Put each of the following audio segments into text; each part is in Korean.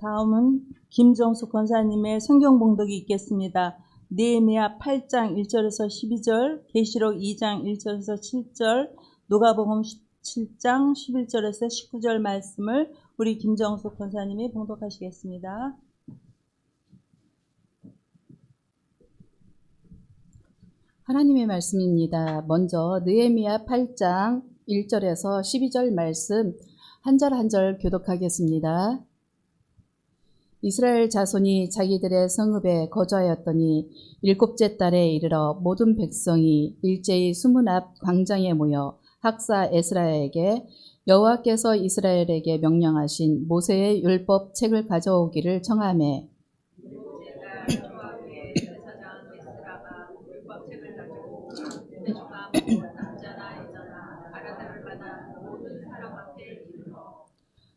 다음은 김정숙 권사님의 성경 봉독이 있겠습니다. 느헤미야 8장 1절에서 12절, 계시록 2장 1절에서 7절, 누가복음 7장 11절에서 19절 말씀을 우리 김정숙 권사님이 봉독하시겠습니다. 하나님의 말씀입니다. 먼저 느헤미야 8장 1절에서 12절 말씀 한 절 한 절 교독하겠습니다. 이스라엘 자손이 자기들의 성읍에 거주하였더니 일곱째 달에 이르러 모든 백성이 일제히 수문 앞 광장에 모여 학사 에스라에게 여호와께서 이스라엘에게 명령하신 모세의 율법 책을 가져오기를 청하매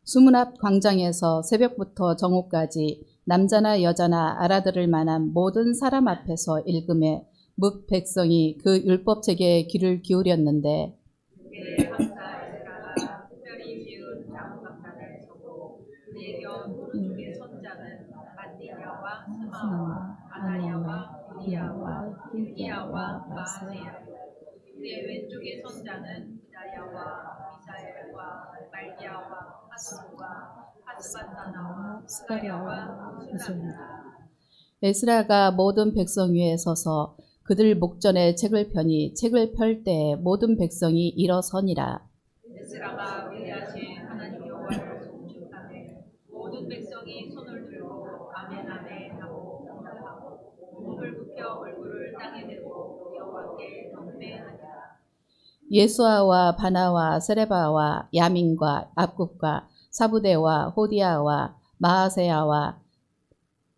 수문 앞 광장에서 새벽부터 정오까지 남자나 여자나 알아들을 만한 모든 사람 앞에서 읽음에 뭇 백성이 그 율법책에 귀를 기울였는데 아나야와 우디야와 hilki야와 마세야 그의 왼쪽의 손자는 부다야와 미사엘과 말기야와 하sus과 하스바타나와 스가랴와 우슬라. 에스라가 모든 백성 위에 서서 그들 목전에 책을 펴니 책을 펼 때에 모든 백성이 일어서니라. 에스라가 위대하신 하나님 여호와를 송축하되 모든 백성이 손을 들고 아멘 아멘 하고 응답하고 몸을 굽혀 얼굴을 땅에 대고 여호와께 경배하니라. 예수아와 바나와 세레바와 야민과 압굽과 사부대와 호디아와 마아세야와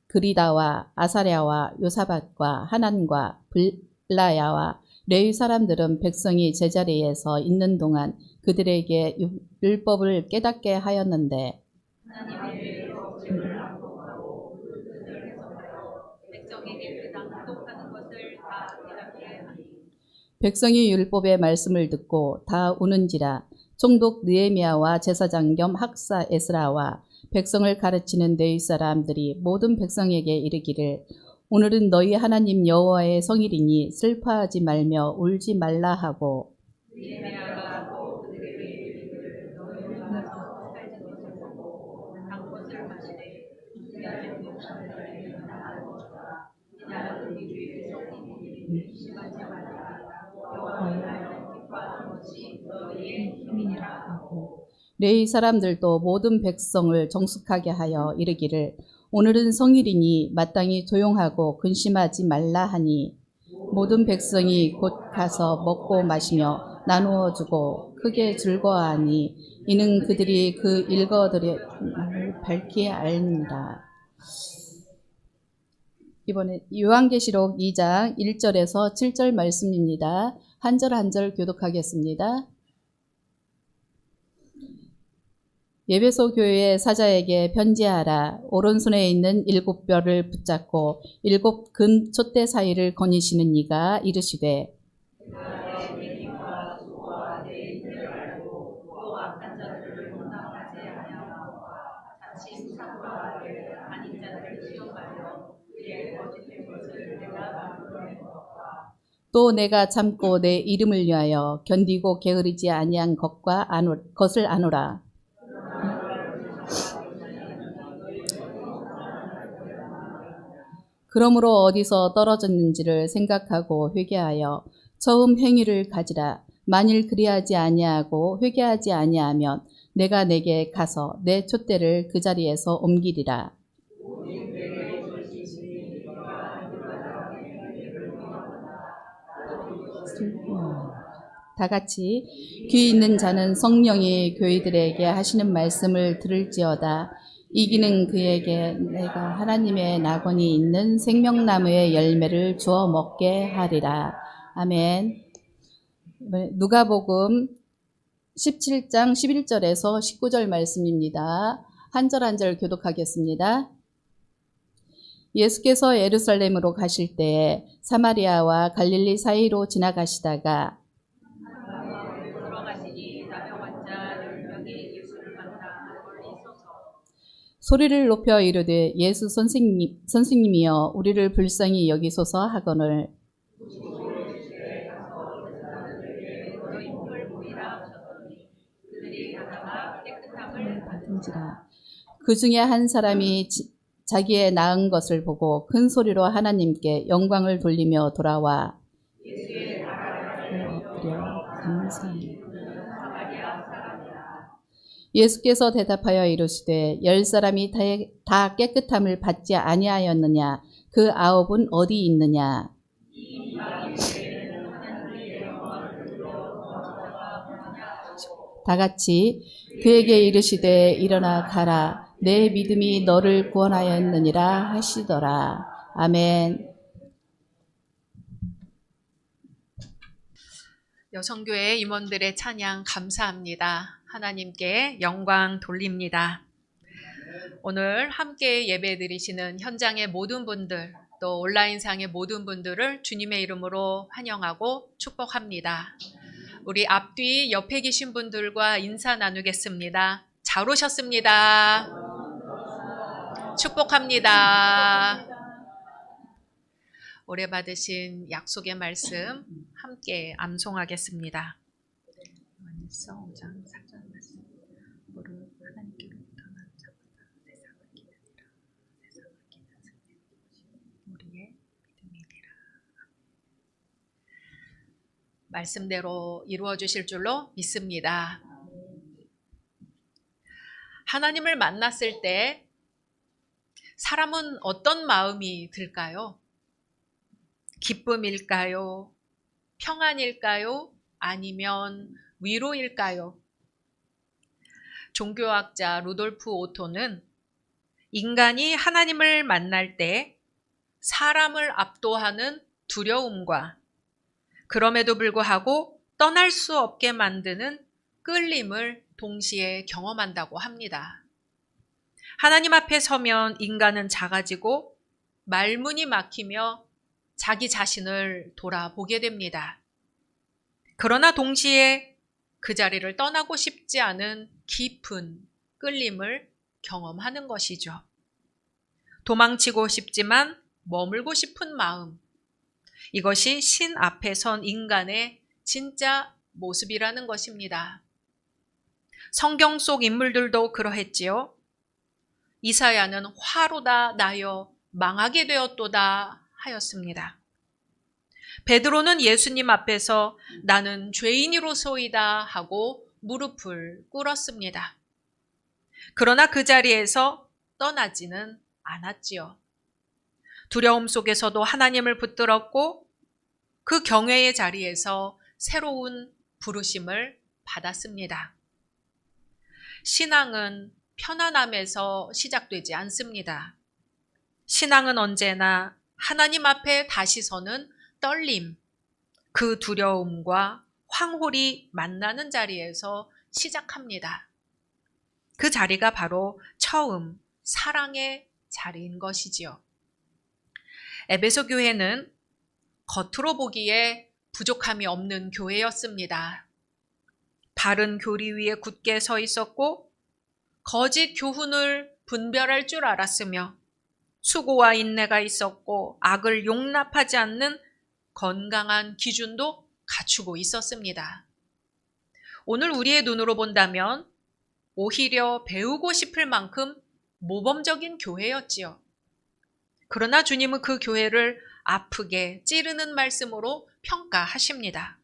그리다와 아사랴와 요사밧과 하난과 블라야와 레위 사람들은 백성이 제자리에서 있는 동안 그들에게 율법을 깨닫게 하였는데 하나님의 율법을 암송하고 그들을 해석하여 백성에게 그당 기록하는 것을 다 깨닫게 하니 백성이 율법의 말씀을 듣고 다 우는지라. 총독 느헤미야와 제사장 겸 학사 에스라와 백성을 가르치는 레위 사람들이 모든 백성에게 이르기를 오늘은 너희 하나님 여호와의 성일이니 슬퍼하지 말며 울지 말라 하고 느헤미야가 또 그들에게 이르기를 너희는 가서 살진 것을 보고 단 것을 마시되 주야의 목숨을 나는 것과 이날 우리 주의 성인이 심하지 말라. 여호와를 기뻐하는 것이 너희의 힘이니라 하고 레위 사람들도 모든 백성을 정숙하게 하여 이르기를 오늘은 성일이니 마땅히 조용하고 근심하지 말라 하니 모든 백성이 곧 가서 먹고 마시며 나누어 주고 크게 즐거워하니 이는 그들이 그 읽어드렸음을 밝히 알니라. 이번에 요한계시록 2장 1절에서 7절 말씀입니다. 한 절 한 절 교독하겠습니다. 예배소 교회의 사자에게 편지하라. 오른손에 있는 7뼈를 붙잡고 7 근 촛대 사이를 거니시는 이가 이르시되 또 내가 참고 내 이름을 위하여 견디고 게으르지 아니한 것을 아노라. 그러므로 어디서 떨어졌는지를 생각하고 회개하여 처음 행위를 가지라. 만일 그리하지 아니하고 회개하지 아니하면 내가 내게 가서 내 촛대를 그 자리에서 옮기리라. 다 같이 귀 있는 자는 성령이 교회들에게 하시는 말씀을 들을지어다. 이기는 그에게 내가 하나님의 낙원이 있는 생명나무의 열매를 주어 먹게 하리라. 아멘. 누가복음 17장 11절에서 19절 말씀입니다. 한 절 한 절 교독하겠습니다. 예수께서 예루살렘으로 가실 때에 사마리아와 갈릴리 사이로 지나가시다가 소리를 높여 이르되 예수 선생님이여 우리를 불쌍히 여기소서 하거늘 너희 몸을 보이라 하셨더니 그들이 가다가 깨끗함을 받은지라. 그 중에 한 사람이 자기의 나은 것을 보고 큰 소리로 하나님께 영광을 돌리며 돌아와 엎드려 감사히 예수께서 대답하여 이르시되 10사람이 다 깨끗함을 받지 아니하였느냐? 그 9은 어디 있느냐? 다 같이 그에게 이르시되 일어나 가라. 내 믿음이 너를 구원하였느니라 하시더라. 아멘. 여성교회 임원들의 찬양 감사합니다. 하나님께 영광 돌립니다. 오늘 함께 예배 드리시는 현장의 모든 분들, 또 온라인상의 모든 분들을 주님의 이름으로 환영하고 축복합니다. 우리 앞뒤 옆에 계신 분들과 인사 나누겠습니다. 잘 오셨습니다. 축복합니다. 오래 받으신 약속의 말씀 함께 암송하겠습니다. 요한일서 5장 4절 말씀. 무릇 하나님께로부터 난 자마다 세상을 기느니라. 세상을 기는 승리는 것이 우리의 믿음이니라. 말씀대로 이루어 주실 줄로 믿습니다. 하나님을 만났을 때 사람은 어떤 마음이 들까요? 기쁨일까요? 평안일까요? 아니면 위로일까요? 종교학자 루돌프 오토는 인간이 하나님을 만날 때 사람을 압도하는 두려움과 그럼에도 불구하고 떠날 수 없게 만드는 끌림을 동시에 경험한다고 합니다. 하나님 앞에 서면 인간은 작아지고 말문이 막히며 자기 자신을 돌아보게 됩니다. 그러나 동시에 그 자리를 떠나고 싶지 않은 깊은 끌림을 경험하는 것이죠. 도망치고 싶지만 머물고 싶은 마음. 이것이 신 앞에 선 인간의 진짜 모습이라는 것입니다. 성경 속 인물들도 그러했지요. 이사야는 화로다 나여 망하게 되었도다 하였습니다. 베드로는 예수님 앞에서 나는 죄인이로소이다 하고 무릎을 꿇었습니다. 그러나 그 자리에서 떠나지는 않았지요. 두려움 속에서도 하나님을 붙들었고 그 경외의 자리에서 새로운 부르심을 받았습니다. 신앙은 편안함에서 시작되지 않습니다. 신앙은 언제나 하나님 앞에 다시 서는 떨림, 그 두려움과 황홀이 만나는 자리에서 시작합니다. 그 자리가 바로 처음 사랑의 자리인 것이지요. 에베소 교회는 겉으로 보기에 부족함이 없는 교회였습니다. 바른 교리 위에 굳게 서 있었고 거짓 교훈을 분별할 줄 알았으며 수고와 인내가 있었고 악을 용납하지 않는 건강한 기준도 갖추고 있었습니다. 오늘 우리의 눈으로 본다면 오히려 배우고 싶을 만큼 모범적인 교회였지요. 그러나 주님은 그 교회를 아프게 찌르는 말씀으로 평가하십니다.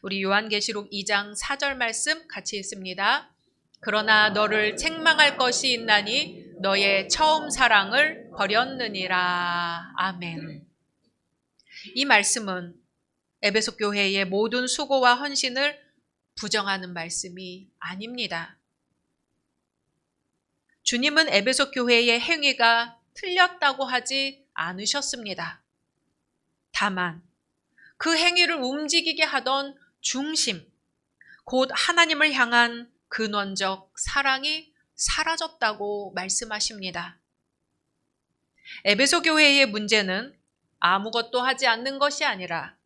우리 요한계시록 2장 4절 말씀 같이 읽습니다. 그러나 너를 책망할 것이 있나니 너의 처음 사랑을 버렸느니라. 아멘. 이 말씀은 에베소 교회의 모든 수고와 헌신을 부정하는 말씀이 아닙니다. 주님은 에베소 교회의 행위가 틀렸다고 하지 않으셨습니다. 다만 그 행위를 움직이게 하던 중심, 곧 하나님을 향한 근원적 사랑이 사라졌다고 말씀하십니다. 에베소 교회의 문제는 아무것도 하지 않는 것이 아니라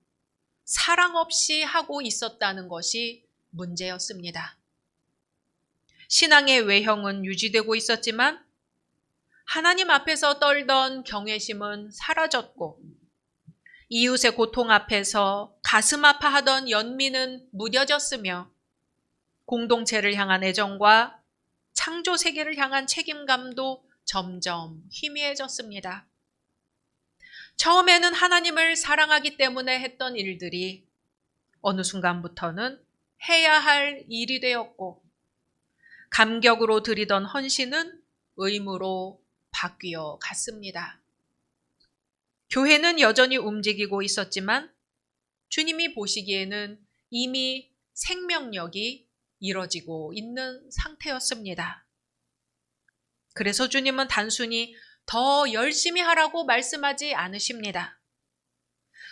사랑 없이 하고 있었다는 것이 문제였습니다. 신앙의 외형은 유지되고 있었지만 하나님 앞에서 떨던 경외심은 사라졌고 이웃의 고통 앞에서 가슴 아파하던 연민은 무뎌졌으며 공동체를 향한 애정과 창조 세계를 향한 책임감도 점점 희미해졌습니다. 처음에는 하나님을 사랑하기 때문에 했던 일들이 어느 순간부터는 해야 할 일이 되었고 감격으로 드리던 헌신은 의무로 바뀌어 갔습니다. 교회는 여전히 움직이고 있었지만 주님이 보시기에는 이미 생명력이 이뤄지고 있는 상태였습니다. 그래서 주님은 단순히 더 열심히 하라고 말씀하지 않으십니다.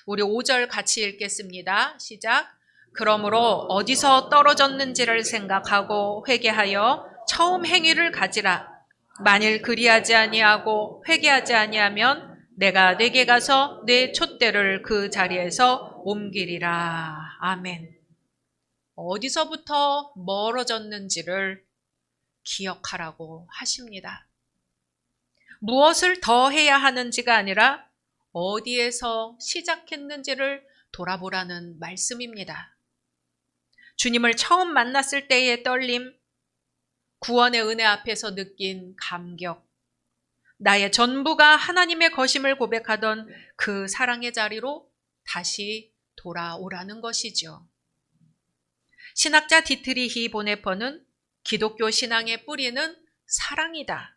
우리 5절 같이 읽겠습니다. 시작. 그러므로 어디서 떨어졌는지를 생각하고 회개하여 처음 행위를 가지라. 만일 그리하지 아니하고 회개하지 아니하면 내가 내게 가서 내 촛대를 그 자리에서 옮기리라. 아멘. 어디서부터 멀어졌는지를 기억하라고 하십니다. 무엇을 더 해야 하는지가 아니라 어디에서 시작했는지를 돌아보라는 말씀입니다. 주님을 처음 만났을 때의 떨림, 구원의 은혜 앞에서 느낀 감격, 나의 전부가 하나님의 것임을 고백하던 그 사랑의 자리로 다시 돌아오라는 것이죠. 신학자 디트리히 보네퍼는 기독교 신앙의 뿌리는 사랑이다.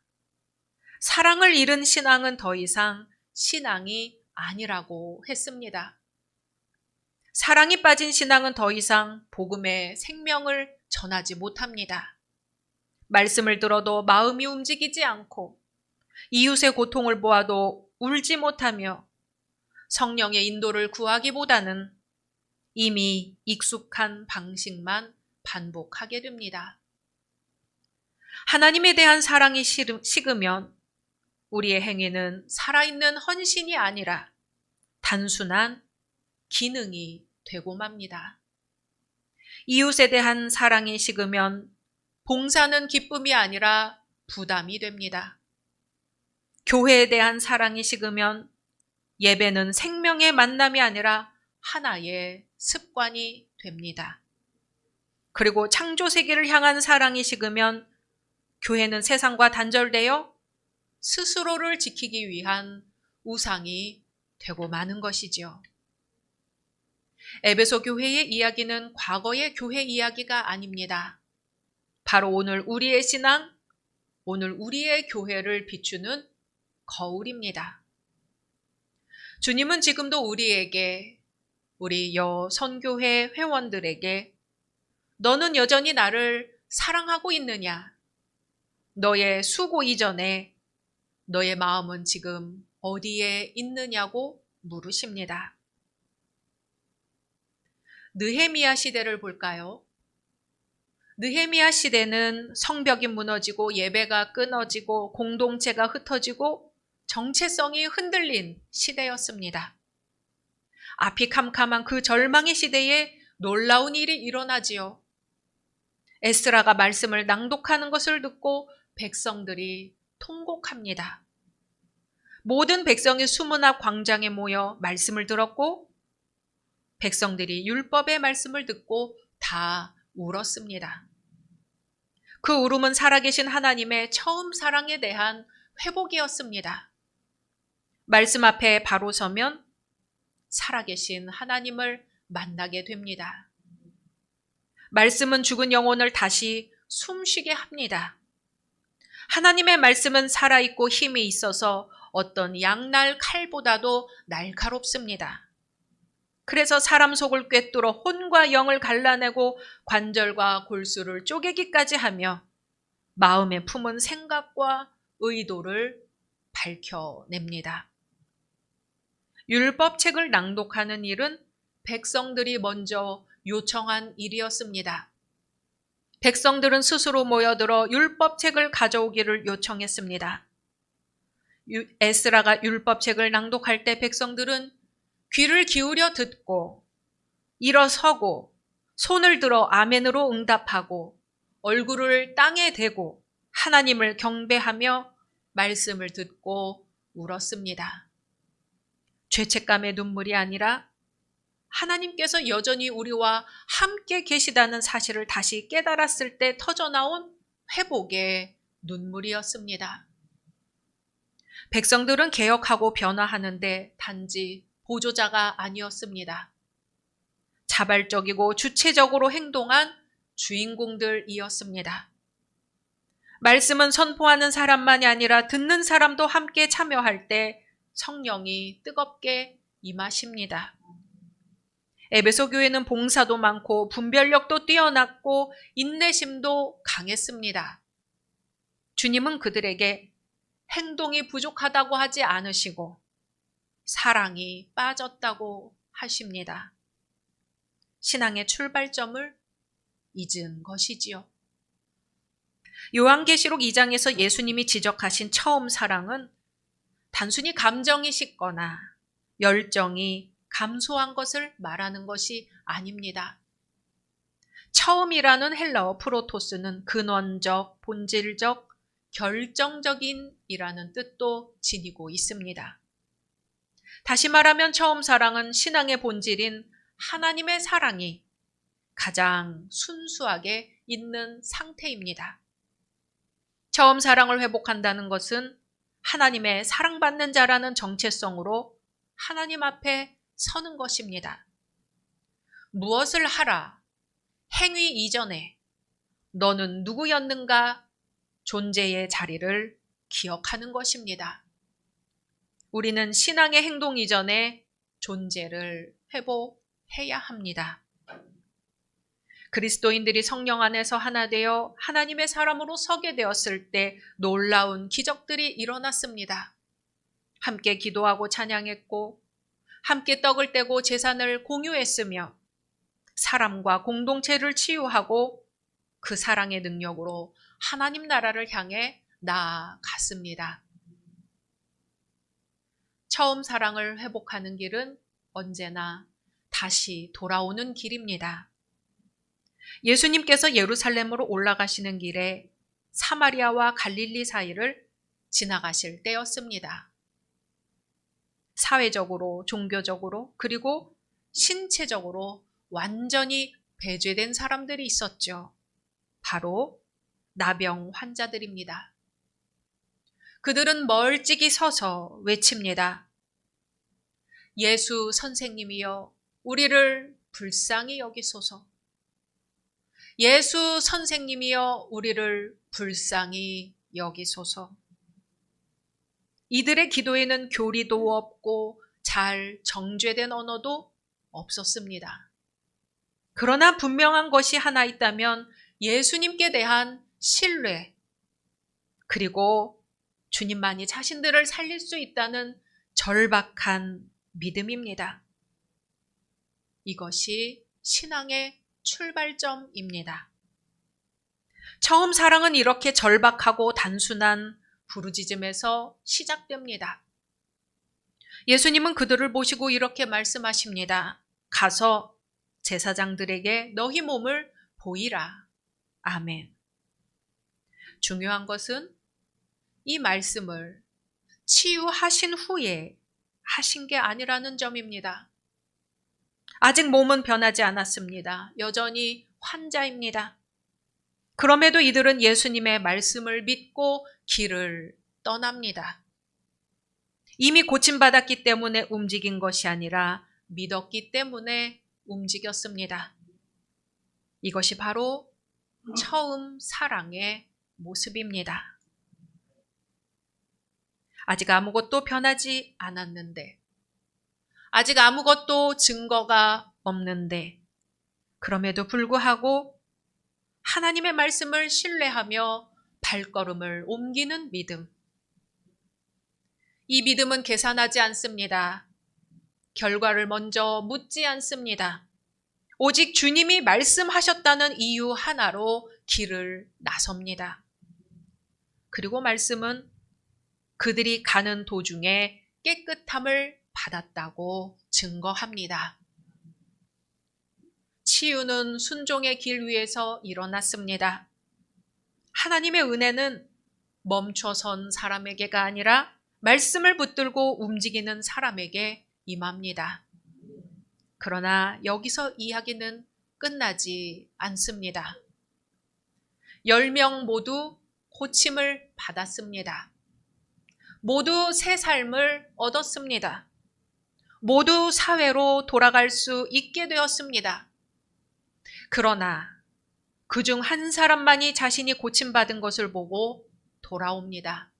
사랑을 잃은 신앙은 더 이상 신앙이 아니라고 했습니다. 사랑이 빠진 신앙은 더 이상 복음의 생명을 전하지 못합니다. 말씀을 들어도 마음이 움직이지 않고 이웃의 고통을 보아도 울지 못하며 성령의 인도를 구하기보다는 이미 익숙한 방식만 반복하게 됩니다. 하나님에 대한 사랑이 식으면 우리의 행위는 살아있는 헌신이 아니라 단순한 기능이 되고 맙니다. 이웃에 대한 사랑이 식으면 봉사는 기쁨이 아니라 부담이 됩니다. 교회에 대한 사랑이 식으면 예배는 생명의 만남이 아니라 하나의 습관이 됩니다. 그리고 창조 세계를 향한 사랑이 식으면 교회는 세상과 단절되어 스스로를 지키기 위한 우상이 되고 마는 것이죠. 에베소 교회의 이야기는 과거의 교회 이야기가 아닙니다. 바로 오늘 우리의 신앙, 오늘 우리의 교회를 비추는 거울입니다. 주님은 지금도 우리에게, 우리 선교회 회원들에게 너는 여전히 나를 사랑하고 있느냐? 너의 수고 이전에 너의 마음은 지금 어디에 있느냐고 물으십니다. 느헤미야 시대를 볼까요? 느헤미야 시대는 성벽이 무너지고 예배가 끊어지고 공동체가 흩어지고 정체성이 흔들린 시대였습니다. 앞이 캄캄한 그 절망의 시대에 놀라운 일이 일어나지요. 에스라가 말씀을 낭독하는 것을 듣고 백성들이 통곡합니다. 모든 백성이 수문 앞 광장에 모여 말씀을 들었고 백성들이 율법의 말씀을 듣고 다 울었습니다. 그 울음은 살아계신 하나님의 처음 사랑에 대한 회복이었습니다. 말씀 앞에 바로 서면 살아계신 하나님을 만나게 됩니다. 말씀은 죽은 영혼을 다시 숨쉬게 합니다. 하나님의 말씀은 살아있고 힘이 있어서 어떤 양날 칼보다도 날카롭습니다. 그래서 사람 속을 꿰뚫어 혼과 영을 갈라내고 관절과 골수를 쪼개기까지 하며 마음에 품은 생각과 의도를 밝혀냅니다. 율법책을 낭독하는 일은 백성들이 먼저 요청한 일이었습니다. 백성들은 스스로 모여들어 율법책을 가져오기를 요청했습니다. 에스라가 율법책을 낭독할 때 백성들은 귀를 기울여 듣고 일어서고 손을 들어 아멘으로 응답하고 얼굴을 땅에 대고 하나님을 경배하며 말씀을 듣고 울었습니다. 죄책감의 눈물이 아니라 하나님께서 여전히 우리와 함께 계시다는 사실을 다시 깨달았을 때 터져나온 회복의 눈물이었습니다. 백성들은 개혁하고 변화하는데 단지 보조자가 아니었습니다. 자발적이고 주체적으로 행동한 주인공들이었습니다. 말씀은 선포하는 사람만이 아니라 듣는 사람도 함께 참여할 때 성령이 뜨겁게 임하십니다. 에베소 교회는 봉사도 많고 분별력도 뛰어났고 인내심도 강했습니다. 주님은 그들에게 행동이 부족하다고 하지 않으시고 사랑이 빠졌다고 하십니다. 신앙의 출발점을 잊은 것이지요. 요한계시록 2장에서 예수님이 지적하신 처음 사랑은 단순히 감정이 식거나 열정이 감소한 것을 말하는 것이 아닙니다. 처음이라는 헬라어 프로토스는 근원적, 본질적, 결정적인이라는 뜻도 지니고 있습니다. 다시 말하면 처음 사랑은 신앙의 본질인 하나님의 사랑이 가장 순수하게 있는 상태입니다. 처음 사랑을 회복한다는 것은 하나님의 사랑받는 자라는 정체성으로 하나님 앞에 서는 것입니다. 무엇을 하라, 행위 이전에 너는 누구였는가 존재의 자리를 기억하는 것입니다. 우리는 신앙의 행동 이전에 존재를 회복해야 합니다. 그리스도인들이 성령 안에서 하나 되어 하나님의 사람으로 서게 되었을 때 놀라운 기적들이 일어났습니다. 함께 기도하고 찬양했고 함께 떡을 떼고 제산을 공유했으며 사람과 공동체를 치유하고 그 사랑의 능력으로 하나님 나라를 향해 나아갔습니다. 처음 사랑을 회복하는 길은 언제나 다시 돌아오는 길입니다. 예수님께서 예루살렘으로 올라가시는 길에 사마리아와 갈릴리 사이를 지나가실 때였습니다. 사회적으로, 종교적으로, 그리고 신체적으로 완전히 배제된 사람들이 있었죠. 바로 나병 환자들입니다. 그들은 멀찍이 서서 외칩니다. 예수 선생님이여 우리를 불쌍히 여기소서. 예수 선생님이여 우리를 불쌍히 여기소서. 이들의 기도에는 교리도 없고 잘 정죄된 언어도 없었습니다. 그러나 분명한 것이 하나 있다면 예수님께 대한 신뢰, 그리고 주님만이 자신들을 살릴 수 있다는 절박한 믿음입니다. 이것이 신앙의 출발점입니다. 처음 사랑은 이렇게 절박하고 단순한 부르짖음에서 시작됩니다. 예수님은 그들을 보시고 이렇게 말씀하십니다. 가서 제사장들에게 너희 몸을 보이라. 아멘. 중요한 것은 이 말씀을 치유하신 후에 하신 게 아니라는 점입니다. 아직 몸은 변하지 않았습니다. 여전히 환자입니다. 그럼에도 이들은 예수님의 말씀을 믿고 길을 떠납니다. 이미 고침받았기 때문에 움직인 것이 아니라 믿었기 때문에 움직였습니다. 이것이 바로 처음 사랑의 모습입니다. 아직 아무것도 변하지 않았는데, 아직 아무것도 증거가 없는데, 그럼에도 불구하고 하나님의 말씀을 신뢰하며 발걸음을 옮기는 믿음. 이 믿음은 계산하지 않습니다. 결과를 먼저 묻지 않습니다. 오직 주님이 말씀하셨다는 이유 하나로 길을 나섭니다. 그리고 말씀은 그들이 가는 도중에 깨끗함을 받았다고 증거합니다. 치유는 순종의 길 위에서 일어났습니다. 하나님의 은혜는 멈춰선 사람에게가 아니라 말씀을 붙들고 움직이는 사람에게 임합니다. 그러나 여기서 이야기는 끝나지 않습니다. 10명 모두 고침을 받았습니다. 모두 새 삶을 얻었습니다. 모두 사회로 돌아갈 수 있게 되었습니다. 그러나 그중 한 사람만이 자신이 고침받은 것을 보고 돌아옵니다.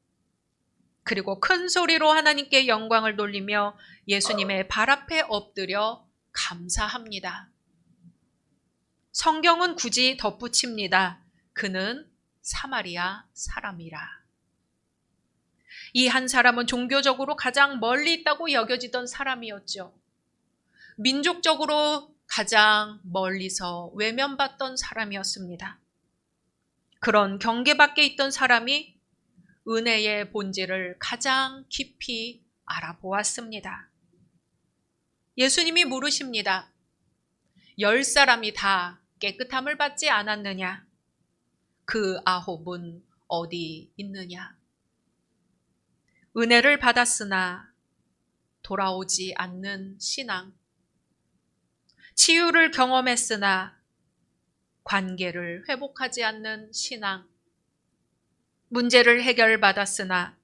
그리고 큰 소리로 하나님께 영광을 돌리며 예수님의 발 앞에 엎드려 감사합니다. 성경은 굳이 덧붙입니다. 그는 사마리아 사람이라. 이 한 사람은 종교적으로 가장 멀리 있다고 여겨지던 사람이었죠. 민족적으로 가장 멀리서 외면받던 사람이었습니다. 그런 경계 밖에 있던 사람이 은혜의 본질을 가장 깊이 알아보았습니다. 예수님이 물으십니다. 10사람이 다 깨끗함을 받지 않았느냐? 그 9은 어디 있느냐? 은혜를 받았으나 돌아오지 않는 신앙, 치유를 경험했으나 관계를 회복하지 않는 신앙, 문제를 해결받았으나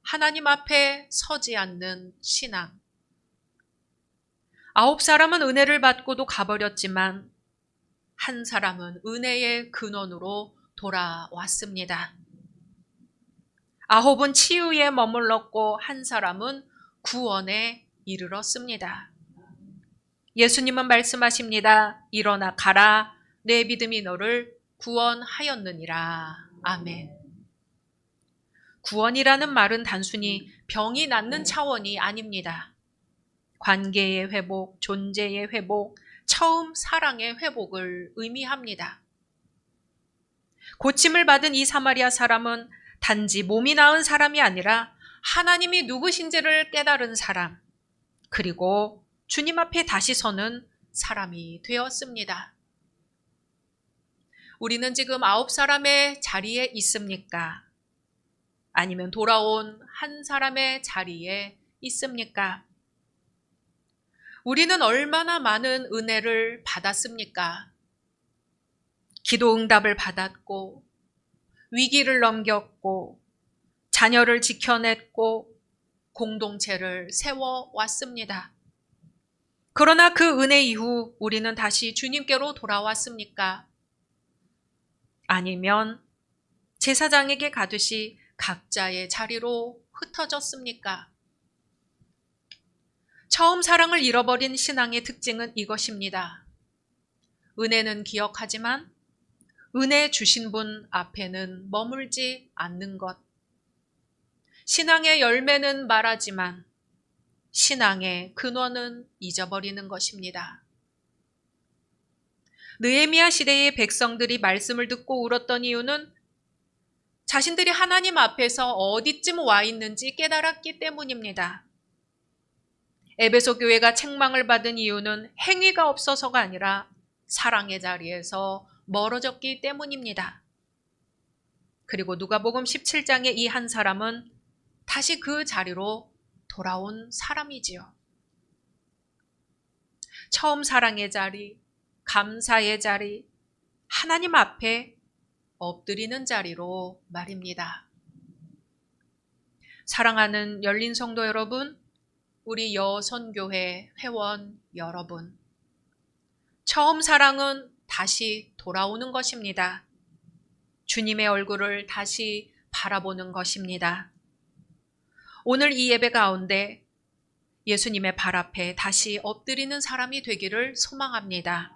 하나님 앞에 서지 않는 신앙. 9사람은 은혜를 받고도 가버렸지만 한 사람은 은혜의 근원으로 돌아왔습니다. 9은 치유에 머물렀고 한 사람은 구원에 이르렀습니다. 예수님은 말씀하십니다. 일어나 가라. 내 믿음이 너를 구원하였느니라. 아멘. 구원이라는 말은 단순히 병이 낫는 차원이 아닙니다. 관계의 회복, 존재의 회복, 처음 사랑의 회복을 의미합니다. 고침을 받은 이 사마리아 사람은 단지 몸이 나은 사람이 아니라 하나님이 누구신지를 깨달은 사람, 그리고 주님 앞에 다시 서는 사람이 되었습니다. 우리는 지금 9사람의 자리에 있습니까? 아니면 돌아온 한 사람의 자리에 있습니까? 우리는 얼마나 많은 은혜를 받았습니까? 기도 응답을 받았고, 위기를 넘겼고, 자녀를 지켜냈고, 공동체를 세워왔습니다. 그러나 그 은혜 이후 우리는 다시 주님께로 돌아왔습니까? 아니면 제사장에게 가듯이 각자의 자리로 흩어졌습니까? 처음 사랑을 잃어버린 신앙의 특징은 이것입니다. 은혜는 기억하지만 은혜 주신 분 앞에는 머물지 않는 것. 신앙의 열매는 말하지만 신앙의 근원은 잊어버리는 것입니다. 느헤미야 시대의 백성들이 말씀을 듣고 울었던 이유는 자신들이 하나님 앞에서 어디쯤 와 있는지 깨달았기 때문입니다. 에베소 교회가 책망을 받은 이유는 행위가 없어서가 아니라 사랑의 자리에서 멀어졌기 때문입니다. 그리고 누가복음 17장의 이 한 사람은 다시 그 자리로 돌아온 사람이지요. 처음 사랑의 자리, 감사의 자리, 하나님 앞에 엎드리는 자리로 말입니다. 사랑하는 열린 성도 여러분, 우리 여선교회 회원 여러분, 처음 사랑은 다시 돌아오는 것입니다. 주님의 얼굴을 다시 바라보는 것입니다. 오늘 이 예배 가운데 예수님의 발 앞에 다시 엎드리는 사람이 되기를 소망합니다.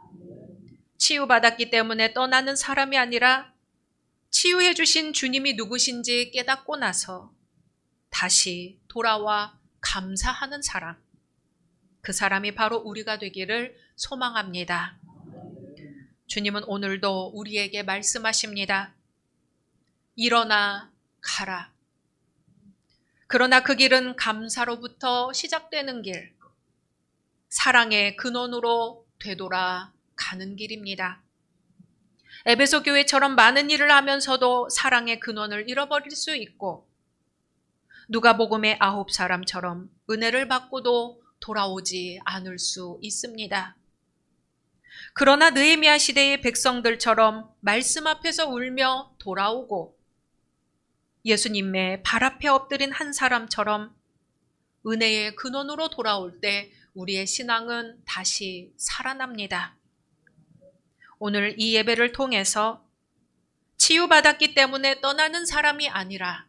치유받았기 때문에 떠나는 사람이 아니라 치유해 주신 주님이 누구신지 깨닫고 나서 다시 돌아와 감사하는 사람, 그 사람이 바로 우리가 되기를 소망합니다. 주님은 오늘도 우리에게 말씀하십니다. 일어나 가라. 그러나 그 길은 감사로부터 시작되는 길, 사랑의 근원으로 되돌아 가는 길입니다. 에베소 교회처럼 많은 일을 하면서도 사랑의 근원을 잃어버릴 수 있고, 누가복음의 9사람처럼 은혜를 받고도 돌아오지 않을 수 있습니다. 그러나 느헤미야 시대의 백성들처럼 말씀 앞에서 울며 돌아오고, 예수님의 발 앞에 엎드린 한 사람처럼 은혜의 근원으로 돌아올 때 우리의 신앙은 다시 살아납니다. 오늘 이 예배를 통해서 치유받았기 때문에 떠나는 사람이 아니라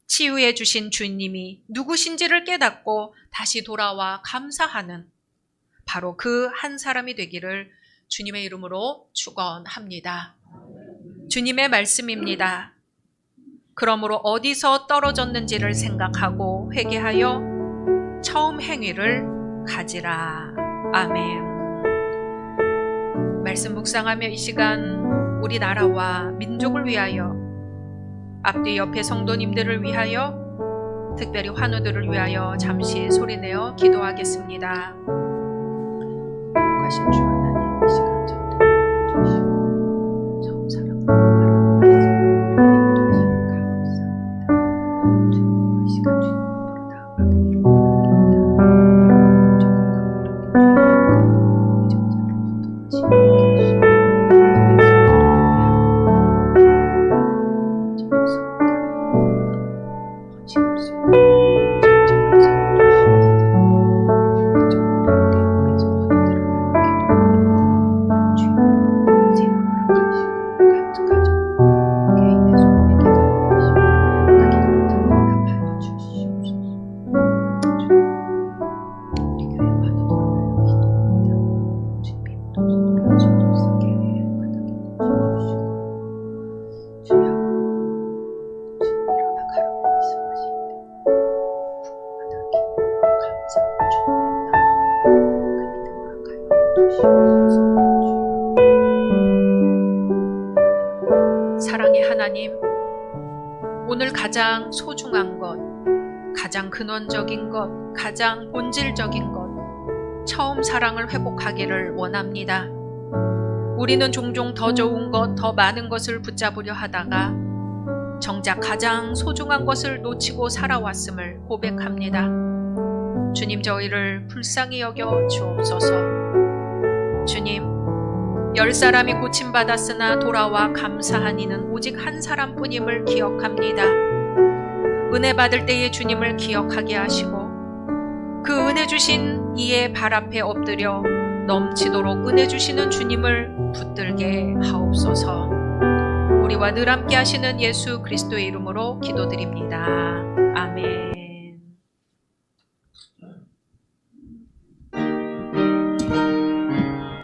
치유해 주신 주님이 누구신지를 깨닫고 다시 돌아와 감사하는 바로 그 한 사람이 되기를 주님의 이름으로 축원합니다. 주님의 말씀입니다. 그러므로 어디서 떨어졌는지를 생각하고 회개하여 처음 행위를 가지라. 아멘. 말씀 묵상하며 이 시간 우리나라와 민족을 위하여, 앞뒤 옆에 성도님들을 위하여, 특별히 환우들을 위하여 잠시 소리내어 기도하겠습니다. 하신 주 하나님, 이 시간 저희들 주시고 처음 사랑하는 감사합니다. 주님, 이 시간 주님 앞으로 나아가기를 사랑의 하나님, 오늘 가장 소중한 것, 가장 근원적인 것, 가장 본질적인 것, 처음 사랑을 회복하기를 원합니다. 우리는 종종 더 좋은 것, 더 많은 것을 붙잡으려 하다가 정작 가장 소중한 것을 놓치고 살아왔음을 고백합니다. 주님, 저희를 불쌍히 여겨 주옵소서. 주님, 10사람이 고침받았으나 돌아와 감사한 이는 오직 한 사람뿐임을 기억합니다. 은혜 받을 때에 주님을 기억하게 하시고 그 은혜 주신 이의 발 앞에 엎드려 넘치도록 은혜 주시는 주님을 붙들게 하옵소서. 우리와 늘 함께 하시는 예수 그리스도의 이름으로 기도드립니다. 아멘.